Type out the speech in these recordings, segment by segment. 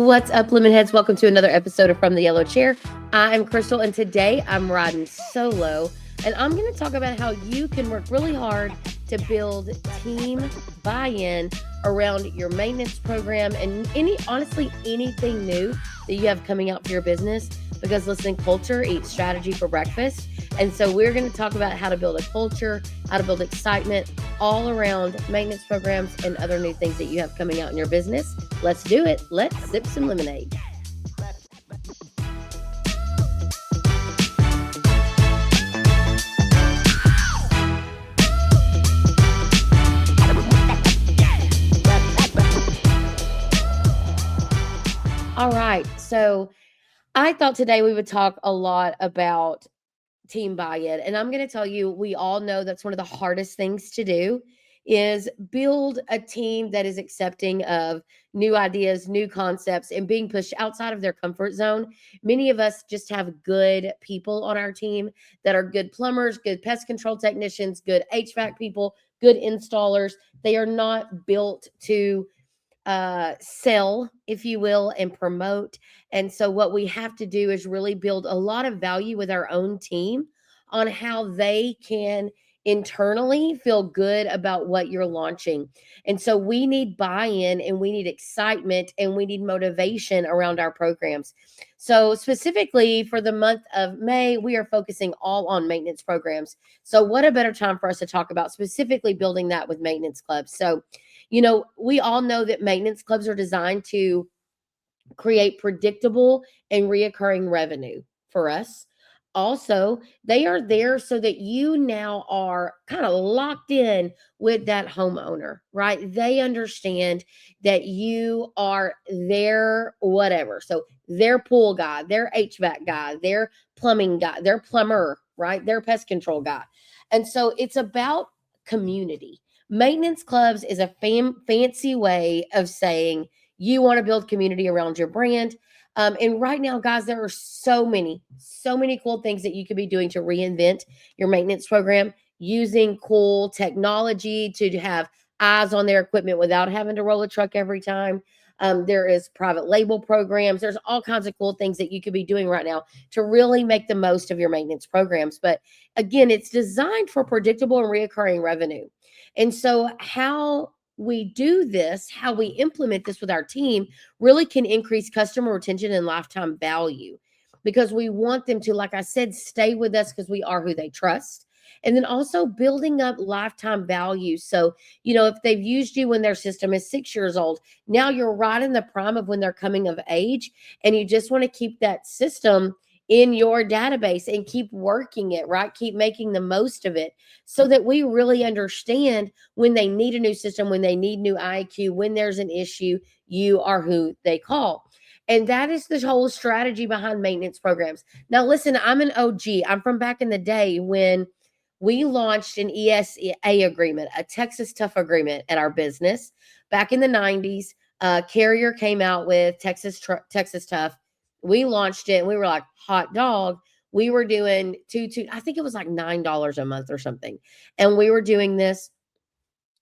What's up, Lemon Heads? Welcome to another episode of From the Yellow Chair. I'm Crystal, and today I'm riding solo, and I'm going to talk about how you can work really hard to build team buy-in around your maintenance program and honestly, anything new that you have coming out for your business. Because listen, culture eats strategy for breakfast. And so we're going to talk about how to build a culture, how to build excitement all around maintenance programs and other new things that you have coming out in your business. Let's do it. Let's sip some lemonade. All right. So I thought today we would talk a lot about team buy-in. And I'm going to tell you, we all know that's one of the hardest things to do is build a team that is accepting of new ideas, new concepts, and being pushed outside of their comfort zone. Many of us just have good people on our team that are good plumbers, good pest control technicians, good HVAC people, good installers. They are not built to sell, if you will, and promote. And so, what we have to do is really build a lot of value with our own team on how they can internally feel good about what you're launching. And so, we need buy in and we need excitement and we need motivation around our programs. So, specifically for the month of May, we are focusing all on maintenance programs. So, what a better time for us to talk about specifically building that with maintenance clubs? So, we all know that maintenance clubs are designed to create predictable and reoccurring revenue for us. Also, they are there so that you now are kind of locked in with that homeowner, right? They understand that you are their whatever. So, their pool guy, their HVAC guy, their plumbing guy, their plumber, right? Their pest control guy. And so, it's about community. Maintenance clubs is a fancy way of saying you want to build community around your brand. And right now, guys, there are so many cool things that you could be doing to reinvent your maintenance program using cool technology to have eyes on their equipment without having to roll a truck every time. There is private label programs. There's all kinds of cool things that you could be doing right now to really make the most of your maintenance programs. But again, it's designed for predictable and reoccurring revenue. And so, how we do this, how we implement this with our team, really can increase customer retention and lifetime value because we want them to, like I said, stay with us because we are who they trust. And then also building up lifetime value. So, if they've used you when their system is 6 years old, now you're right in the prime of when they're coming of age, and you just want to keep that system in your database and keep working it, right? Keep making the most of it so that we really understand when they need a new system, when they need new IQ, when there's an issue, you are who they call. And that is the whole strategy behind maintenance programs. Now, listen, I'm an OG. I'm from back in the day when we launched an ESA agreement, a Texas Tough agreement at our business back in the 90s. Carrier came out with Texas Tough. We launched it and we were like, hot dog. We were doing I think it was like $9 a month or something. And we were doing this,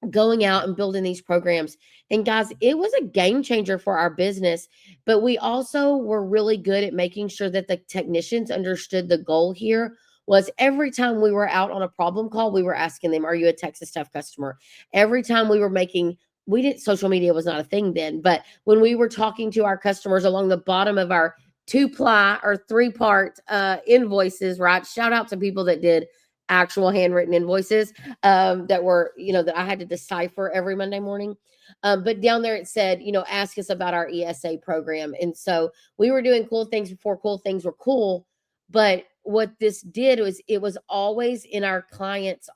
going out and building these programs. And guys, it was a game changer for our business, but we also were really good at making sure that the technicians understood the goal here was every time we were out on a problem call, we were asking them, are you a Texas Tough customer? Every time we didn't, social media was not a thing then, but when we were talking to our customers along the bottom of our 2-ply or 3-part invoices, right? Shout out to people that did actual handwritten invoices that were, that I had to decipher every Monday morning. But down there it said, ask us about our ESA program. And so we were doing cool things before cool things were cool. But what this did was it was always in our clients'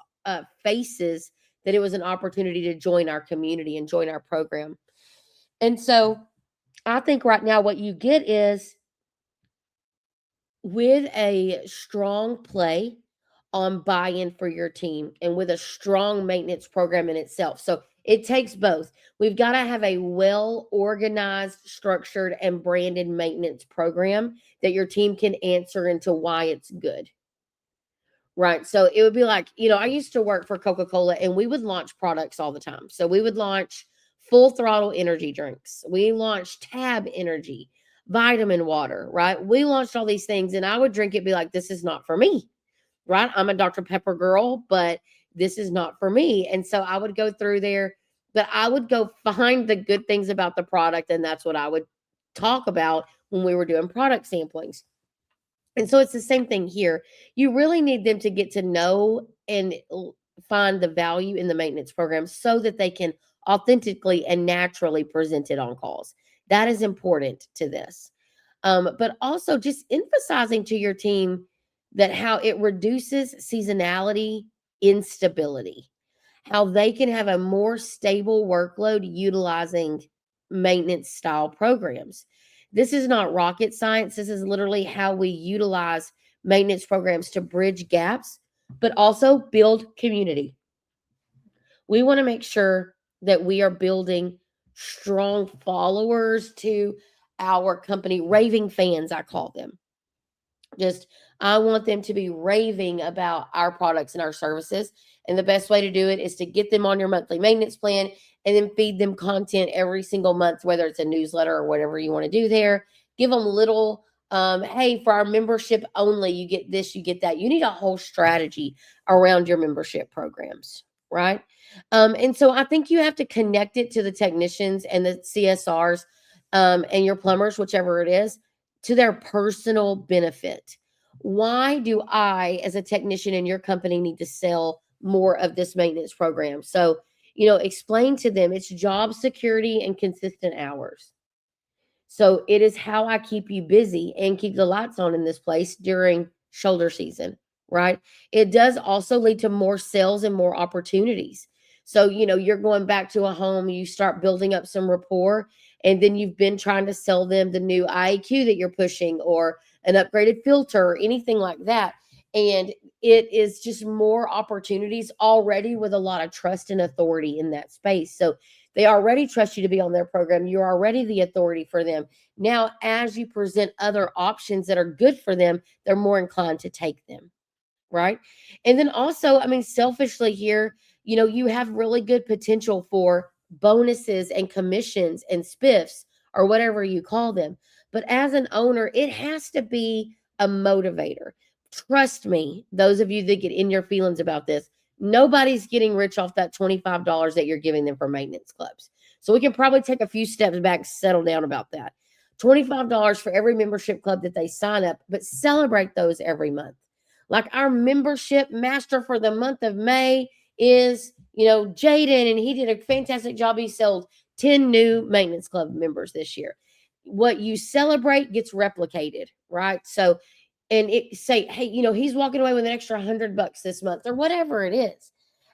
faces that it was an opportunity to join our community and join our program. And so I think right now what you get is with a strong play on buy-in for your team and with a strong maintenance program in itself. So it takes both. We've got to have a well-organized, structured, and branded maintenance program that your team can answer into why it's good. Right. So it would be like, I used to work for Coca-Cola and we would launch products all the time. So we would launch Full Throttle energy drinks. We launched Tab Energy, vitamin water, right? We launched all these things, and I would drink it, be like, this is not for me, right? I'm a Dr. Pepper girl, but this is not for me. And so I would go through there, but I would go find the good things about the product, and that's what I would talk about when we were doing product samplings. And so it's the same thing here. You really need them to get to know and find the value in the maintenance program so that they can authentically and naturally present it on calls. That is important to this. But also just emphasizing to your team that how it reduces seasonality, instability, how they can have a more stable workload utilizing maintenance style programs. This is not rocket science. This is literally how we utilize maintenance programs to bridge gaps, but also build community. We want to make sure that we are building strong followers to our company, raving fans, I call them. Just, I want them to be raving about our products and our services. And the best way to do it is to get them on your monthly maintenance plan and then feed them content every single month, whether it's a newsletter or whatever you want to do there. Give them little, hey, for our membership only, you get this, you get that. You need a whole strategy around your membership programs, right? And so I think you have to connect it to the technicians and the CSRs and your plumbers, whichever it is, to their personal benefit. Why do I, as a technician in your company, need to sell more of this maintenance program? So, explain to them it's job security and consistent hours. So it is how I keep you busy and keep the lights on in this place during shoulder season, right? It does also lead to more sales and more opportunities. So, you're going back to a home, you start building up some rapport, and then you've been trying to sell them the new IAQ that you're pushing or an upgraded filter or anything like that. And it is just more opportunities already with a lot of trust and authority in that space. So they already trust you to be on their program. You're already the authority for them. Now, as you present other options that are good for them, they're more inclined to take them, right? And then also, I mean, selfishly here, you have really good potential for bonuses and commissions and spiffs or whatever you call them. But as an owner, it has to be a motivator. Trust me, those of you that get in your feelings about this, nobody's getting rich off that $25 that you're giving them for maintenance clubs. So we can probably take a few steps back, settle down about that. $25 for every membership club that they sign up, but celebrate those every month. Like our membership master for the month of May is, Jaden, and he did a fantastic job. He sold 10 new maintenance club members this year. What you celebrate gets replicated, right? So, and it say, hey, he's walking away with an extra $100 this month or whatever it is.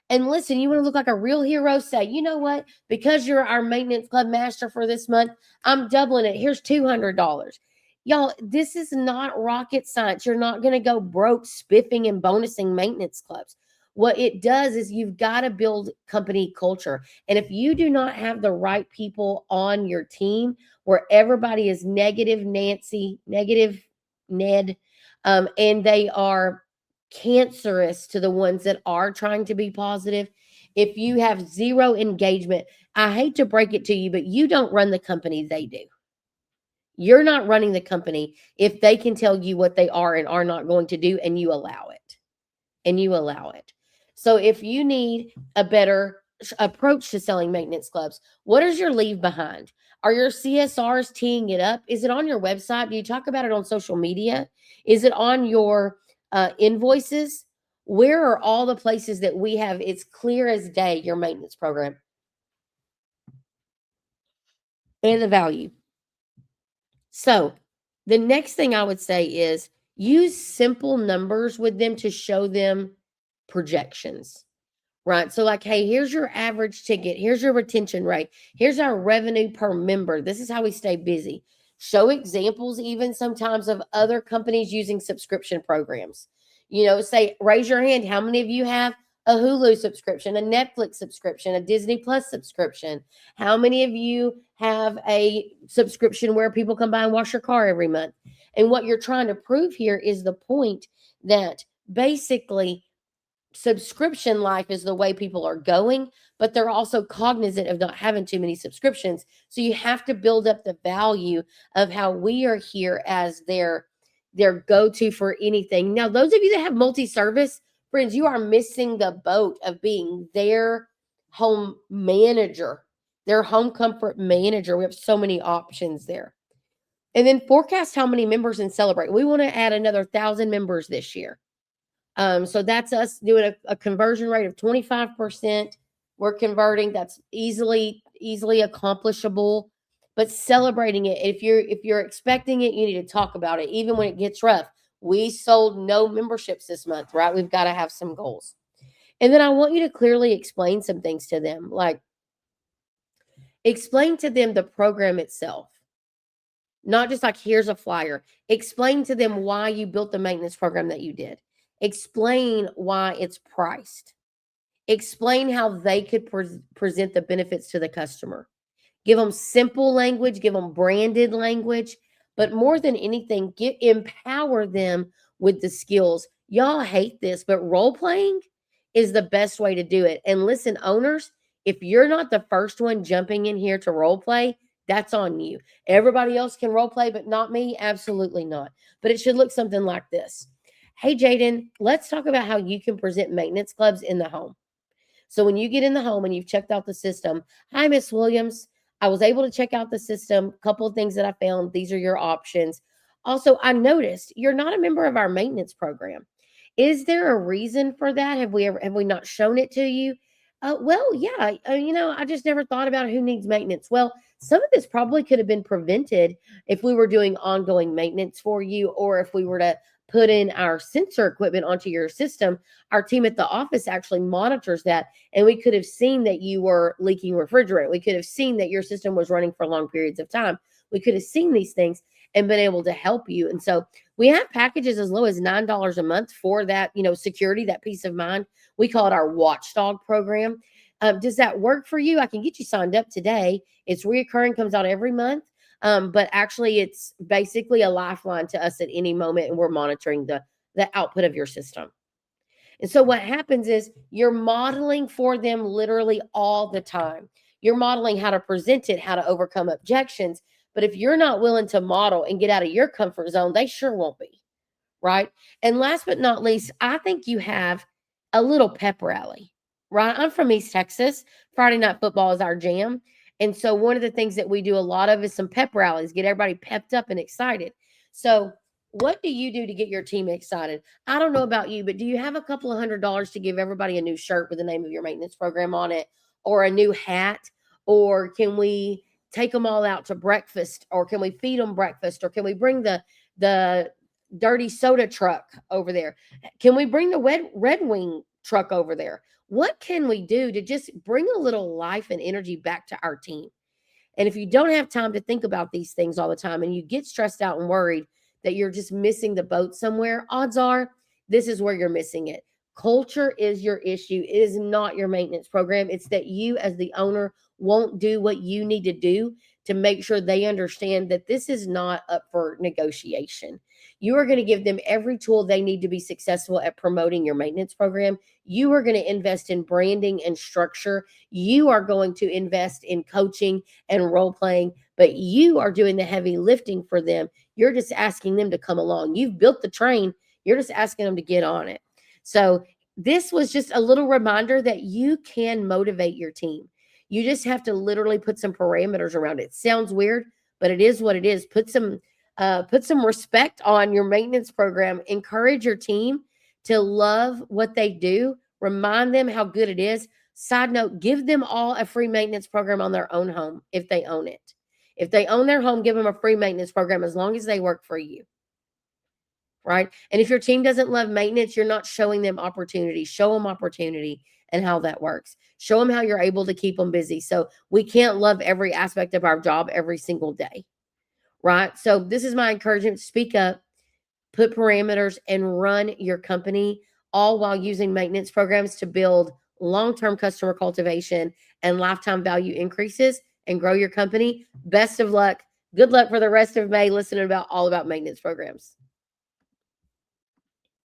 And listen, you want to look like a real hero, say, you know what? Because you're our maintenance club master for this month, I'm doubling it. Here's $200. Y'all, this is not rocket science. You're not going to go broke spiffing and bonusing maintenance clubs. What it does is you've got to build company culture. And if you do not have the right people on your team where everybody is negative Nancy, negative Ned, and they are cancerous to the ones that are trying to be positive. If you have zero engagement, I hate to break it to you, but you don't run the company, they do. You're not running the company if they can tell you what they are and are not going to do, and you allow it. And you allow it. So if you need a better approach to selling maintenance clubs, what is your leave behind? Are your CSRs teeing it up? Is it on your website? Do you talk about it on social media? Is it on your invoices? Where are all the places that we have? It's clear as day, your maintenance program and the value. So the next thing I would say is use simple numbers with them to show them projections, right? So like, hey, here's your average ticket. Here's your retention rate. Here's our revenue per member. This is how we stay busy. Show examples even sometimes of other companies using subscription programs. Say, raise your hand. How many of you have a Hulu subscription, a Netflix subscription, a Disney Plus subscription? How many of you have a subscription where people come by and wash your car every month? And what you're trying to prove here is the point that basically subscription life is the way people are going, but they're also cognizant of not having too many subscriptions. So you have to build up the value of how we are here as their go-to for anything. Now, those of you that have multi-service, friends, you are missing the boat of being their home manager, their home comfort manager. We have so many options there. And then forecast how many members and celebrate. We want to add another 1,000 members this year. So that's us doing a conversion rate of 25%. We're converting. That's easily accomplishable, but celebrating it. If you're expecting it, you need to talk about it, even when it gets rough. We sold no memberships this month, right? We've got to have some goals. And then I want you to clearly explain some things to them, like explain to them the program itself. Not just like, here's a flyer. Explain to them why you built the maintenance program that you did. Explain why it's priced. Explain how they could present the benefits to the customer. Give them simple language, give them branded language, but more than anything, empower them with the skills. Y'all hate this, but role playing is the best way to do it. And listen, owners, if you're not the first one jumping in here to role play, that's on you. Everybody else can role play, but not me. Absolutely not. But it should look something like this. Hey, Jaden, let's talk about how you can present maintenance clubs in the home. So when you get in the home and you've checked out the system, hi, Miss Williams, I was able to check out the system. A couple of things that I found. These are your options. Also, I noticed you're not a member of our maintenance program. Is there a reason for that? Have we not shown it to you? Well, yeah, I just never thought about who needs maintenance. Well, some of this probably could have been prevented if we were doing ongoing maintenance for you, or if we were to put in our sensor equipment onto your system. Our team at the office actually monitors that, and we could have seen that you were leaking refrigerant. We could have seen that your system was running for long periods of time. We could have seen these things and been able to help you. And so we have packages as low as $9 a month for that, security, that peace of mind. We call it our watchdog program. Does that work for you? I can get you signed up today. It's reoccurring, comes out every month. But actually it's basically a lifeline to us at any moment, and we're monitoring the output of your system. And so what happens is you're modeling for them literally all the time. You're modeling how to present it, how to overcome objections. But if you're not willing to model and get out of your comfort zone, they sure won't be, right? And last but not least, I think you have a little pep rally, right? I'm from East Texas. Friday night football is our jam. And so one of the things that we do a lot of is some pep rallies, get everybody pepped up and excited. So what do you do to get your team excited? I don't know about you, but do you have a couple of $100 to give everybody a new shirt with the name of your maintenance program on it, or a new hat? Or can we take them all out to breakfast, or can we feed them breakfast, or can we bring the dirty soda truck over there? Can we bring the Red Wing truck over there? What can we do to just bring a little life and energy back to our team? And if you don't have time to think about these things all the time, and you get stressed out and worried that you're just missing the boat somewhere, odds are this is where you're missing it. Culture is your issue. It is not your maintenance program. It's that you, as the owner, won't do what you need to do to make sure they understand that this is not up for negotiation. You are going to give them every tool they need to be successful at promoting your maintenance program. You are going to invest in branding and structure. You are going to invest in coaching and role playing, but you are doing the heavy lifting for them. You're just asking them to come along. You've built the train. You're just asking them to get on it. So this was just a little reminder that you can motivate your team. You just have to literally put some parameters around it. Sounds weird, but it is what it is. Put some respect on your maintenance program. Encourage your team to love what they do. Remind them how good it is. Side note, give them all a free maintenance program on their own home if they own it. If they own their home, give them a free maintenance program as long as they work for you. Right? And if your team doesn't love maintenance, you're not showing them opportunity. Show them opportunity and how that works. Show them how you're able to keep them busy. So we can't love every aspect of our job every single day. Right? So this is my encouragement. Speak up, put parameters, and run your company, all while using maintenance programs to build long-term customer cultivation and lifetime value increases and grow your company. Best of luck. Good luck for the rest of May listening all about maintenance programs.